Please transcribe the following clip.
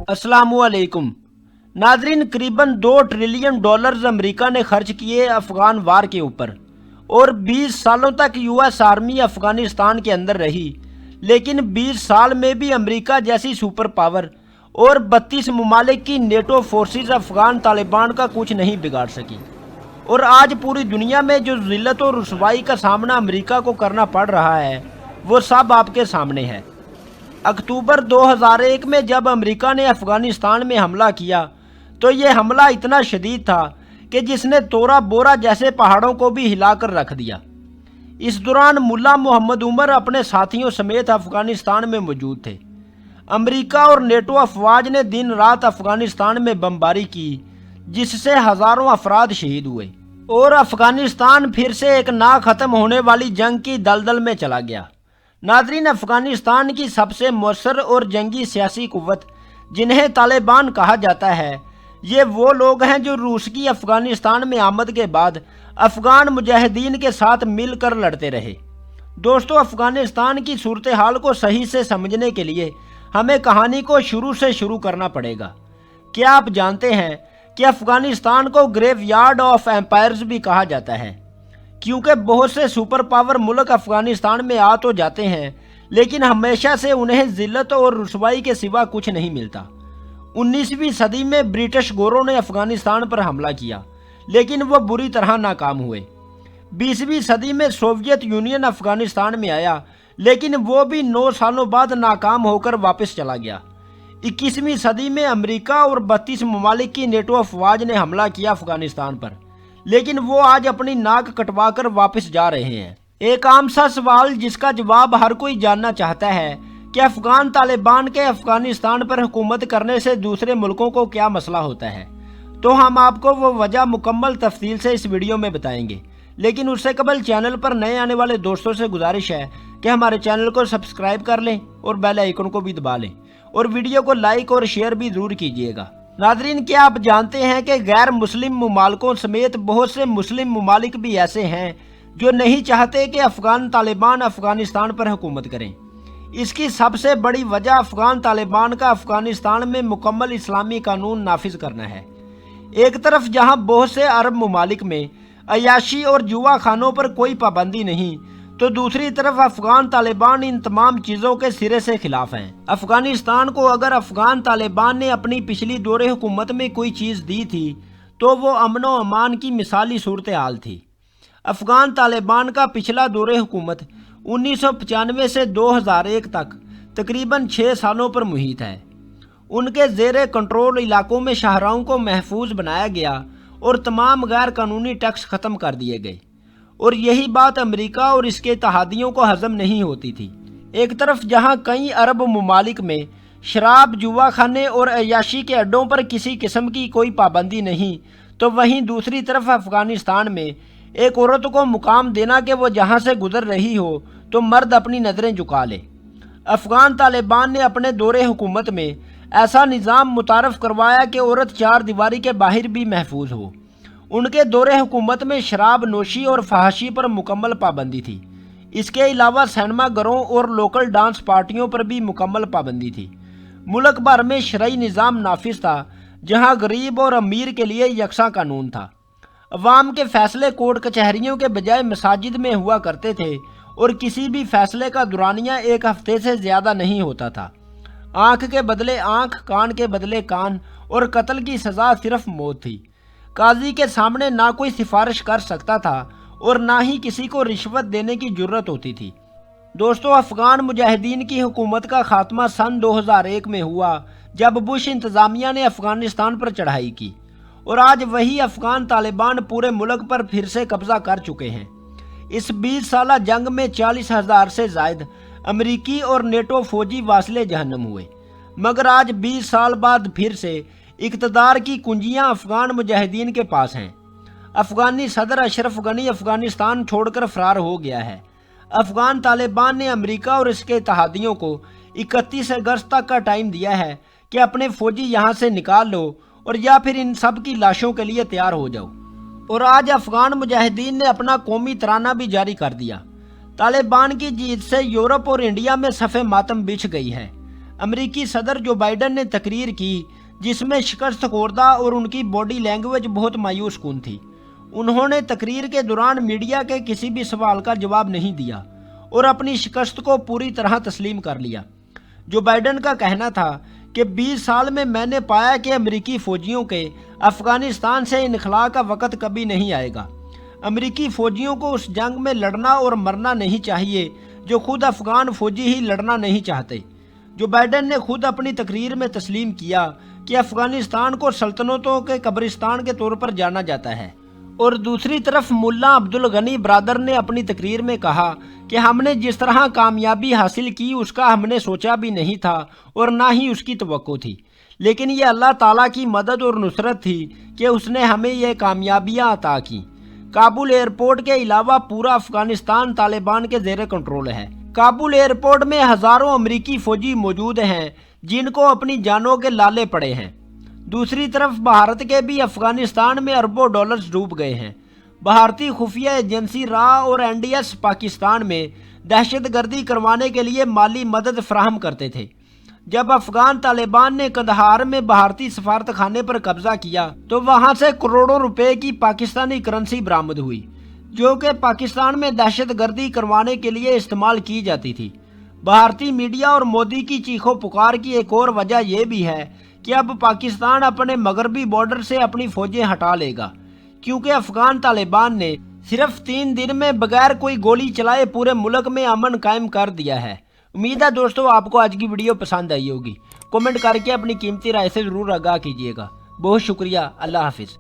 अस्सलामु अलैकुम नाजरीन, करीबन $2 ट्रिलियन अमेरिका ने खर्च किए अफगान वार के ऊपर और 20 सालों तक यूएस आर्मी अफगानिस्तान के अंदर रही। लेकिन 20 साल में भी अमेरिका जैसी सुपर पावर और 32 ममालिक की नेटो फोर्सेस अफगान तालिबान का कुछ नहीं बिगाड़ सकी। और आज पूरी दुनिया में जो जिल्लत और रुसवाई का सामना अमेरिका को करना पड़ रहा है वो सब आपके सामने है। अक्टूबर 2001 में जब अमेरिका ने अफगानिस्तान में हमला किया तो ये हमला इतना शदीद था कि जिसने तोरा बोरा जैसे पहाड़ों को भी हिलाकर रख दिया। इस दौरान मुल्ला मोहम्मद उमर अपने साथियों समेत अफगानिस्तान में मौजूद थे। अमेरिका और नेटो अफवाज ने दिन रात अफगानिस्तान में बमबारी की, जिससे हज़ारों अफराद शहीद हुए और अफगानिस्तान फिर से एक ना ख़त्म होने वाली जंग की दलदल में चला गया। नाजरीन, अफगानिस्तान की सबसे मौसर और जंगी सियासी कुव्वत जिन्हें तालिबान कहा जाता है, ये वो लोग हैं जो रूस की अफगानिस्तान में आमद के बाद अफगान मुजाहिदीन के साथ मिलकर लड़ते रहे। दोस्तों, अफगानिस्तान की सूरत हाल को सही से समझने के लिए हमें कहानी को शुरू से शुरू करना पड़ेगा। क्या आप जानते हैं कि अफगानिस्तान को ग्रेवयार्ड ऑफ एम्पायर्स भी कहा जाता है, क्योंकि बहुत से सुपर पावर मुल्क अफगानिस्तान में आ तो जाते हैं लेकिन हमेशा से उन्हें जिल्लत और रुसवाई के सिवा कुछ नहीं मिलता। 19वीं सदी में ब्रिटिश गोरों ने अफगानिस्तान पर हमला किया लेकिन वह बुरी तरह नाकाम हुए। 20वीं सदी में सोवियत यूनियन अफगानिस्तान में आया लेकिन वो भी 9 सालों बाद नाकाम होकर वापस चला गया। 21वीं सदी में अमेरिका और 32 ममालिक की नेटो अफवाज ने हमला किया अफगानिस्तान पर, लेकिन वो आज अपनी नाक कटवा कर वापस जा रहे हैं। एक आम सा सवाल जिसका जवाब हर कोई जानना चाहता है कि अफगान तालिबान के अफगानिस्तान पर हुकूमत करने से दूसरे मुल्कों को क्या मसला होता है, तो हम आपको वो वजह मुकम्मल तफसील से इस वीडियो में बताएंगे। लेकिन उससे कबल चैनल पर नए आने वाले दोस्तों से गुजारिश है कि हमारे चैनल को सब्सक्राइब कर लें और बेल आइकन को भी दबा लें और वीडियो को लाइक और शेयर भी जरूर कीजिएगा। नाजरीन, क्या आप जानते हैं कि गैर मुस्लिम ममालिकों समेत बहुत से मुस्लिम ममालिक भी ऐसे हैं जो नहीं चाहते कि अफगान तालिबान अफगानिस्तान पर हुकूमत करें। इसकी सबसे बड़ी वजह अफगान तालिबान का अफगानिस्तान में मुकम्मल इस्लामी कानून नाफिज करना है। एक तरफ जहां बहुत से अरब ममालिक में अयाशी और जुआ खानों पर कोई पाबंदी नहीं, तो दूसरी तरफ अफगान तालिबान इन तमाम चीज़ों के सिरे से खिलाफ हैं। अफगानिस्तान को अगर अफगान तालिबान ने अपनी पिछली दौरे हुकूमत में कोई चीज़ दी थी तो वो अमन व अमान की मिसाली सूरत हाल थी। अफगान तालिबान का पिछला दौरे हुकूमत 1995 से 2001 तक तकरीबन 6 सालों पर मुहित है। उनके ज़ेरे कंट्रोल इलाकों में शाहराहों को महफूज बनाया गया और तमाम गैर कानूनी टैक्स ख़त्म कर दिए गए, और यही बात अमेरिका और इसके इत्तेहादियों को हजम नहीं होती थी। एक तरफ जहां कई अरब ममालिक में शराब, जुआ खाने और अयाशी के अड्डों पर किसी किस्म की कोई पाबंदी नहीं, तो वहीं दूसरी तरफ अफगानिस्तान में एक औरत को मुकाम देना कि वो जहां से गुजर रही हो तो मर्द अपनी नज़रें झुका ले। अफगान तालिबान ने अपने दौरे हुकूमत में ऐसा निज़ाम मुतारफ़ करवाया कि औरत 4 दीवारी के बाहर भी महफूज हो। उनके दौरे हुकूमत में शराब नोशी और फहाशी पर मुकम्मल पाबंदी थी। इसके अलावा सिनेमा घरों और लोकल डांस पार्टियों पर भी मुकम्मल पाबंदी थी। मुल्क भर में शरई निज़ाम नाफिज था, जहां गरीब और अमीर के लिए यकसा कानून था। अवाम के फैसले कोर्ट कचहरियों के बजाय मसाजिद में हुआ करते थे और किसी भी फैसले का दुरानिया 1 हफ्ते से ज़्यादा नहीं होता था। आँख के बदले आँख, कान के बदले कान और कत्ल की सज़ा सिर्फ मौत थी। काजी के सामने ना कोई सिफारिश कर सकता था और ना ही किसी को रिश्वत देने की जुर्रत होती थी। दोस्तों, अफगान मुजाहिदीन की हुकूमत का खात्मा सन 2001 में हुआ जब बुश इंतज़ामिया ने अफगानिस्तान पर चढ़ाई की, और आज वही अफगान तालिबान पूरे मुल्क पर फिर से कब्जा कर चुके हैं। इस 20 साला जंग में 40,000 से ज़ायद अमरीकी और नेटो फौजी वासले जहन्नम हुए, मगर आज 20 साल बाद फिर से इक़्तिदार की कुंजियां अफगान मुजाहिदीन के पास हैं। अफगानी सदर अशरफ गनी अफगानिस्तान छोड़कर फरार हो गया है। अफगान तालिबान ने अमेरिका और इसके इत्तेहादियों को 31 अगस्त तक का टाइम दिया है कि अपने फौजी यहाँ से निकाल लो और या फिर इन सब की लाशों के लिए तैयार हो जाओ। और आज अफगान मुजाहिदीन ने अपना कौमी तराना भी जारी कर दिया। तालिबान की जीत से यूरोप और इंडिया में सफ़े मातम बिछ गई है। امریکی صدر جو بائیڈن نے تقریر کی جس میں شکست خوردہ اور ان کی باڈی لینگویج بہت مایوس کن تھی۔ انہوں نے تقریر کے دوران میڈیا کے کسی بھی سوال کا جواب نہیں دیا اور اپنی شکست کو پوری طرح تسلیم کر لیا۔ جو بائیڈن کا کہنا تھا کہ 20 سال میں نے پایا کہ امریکی فوجیوں کے افغانستان سے انخلاء کا وقت کبھی نہیں آئے گا۔ امریکی فوجیوں کو اس جنگ میں لڑنا اور مرنا نہیں چاہیے جو خود افغان فوجی ہی لڑنا نہیں چاہتے۔ جو بائیڈن نے خود اپنی تقریر میں تسلیم کیا کہ افغانستان کو سلطنتوں کے قبرستان کے طور پر جانا جاتا ہے، اور دوسری طرف ملا عبدالغنی برادر نے اپنی تقریر میں کہا کہ ہم نے جس طرح کامیابی حاصل کی اس کا ہم نے سوچا بھی نہیں تھا اور نہ ہی اس کی توقع تھی، لیکن یہ اللہ تعالیٰ کی مدد اور نصرت تھی کہ اس نے ہمیں یہ کامیابیاں عطا کی۔ کابل ایئرپورٹ کے علاوہ پورا افغانستان طالبان کے زیر کنٹرول ہے۔ کابل ایئرپورٹ میں ہزاروں امریکی فوجی موجود ہیں جن کو اپنی جانوں کے لالے پڑے ہیں۔ دوسری طرف بھارت کے بھی افغانستان میں اربوں ڈالرز ڈوب گئے ہیں۔ بھارتی خفیہ ایجنسی را اور NDS پاکستان میں دہشت گردی کروانے کے لیے مالی مدد فراہم کرتے تھے۔ جب افغان طالبان نے قندھار میں بھارتی سفارت خانے پر قبضہ کیا تو وہاں سے کروڑوں روپے کی پاکستانی کرنسی برآمد ہوئی جو کہ پاکستان میں دہشت گردی کروانے کے لیے استعمال کی جاتی تھی۔ بھارتی میڈیا اور مودی کی چیخو پکار کی ایک اور وجہ یہ بھی ہے کہ اب پاکستان اپنے مغربی بارڈر سے اپنی فوجیں ہٹا لے گا، کیونکہ افغان طالبان نے صرف 3 دن میں بغیر کوئی گولی چلائے پورے ملک میں امن قائم کر دیا ہے۔ امید ہے دوستو آپ کو آج کی ویڈیو پسند آئی ہوگی۔ کمنٹ کر کے اپنی قیمتی رائے سے ضرور آگاہ کیجیے گا۔ بہت شکریہ۔ اللہ حافظ۔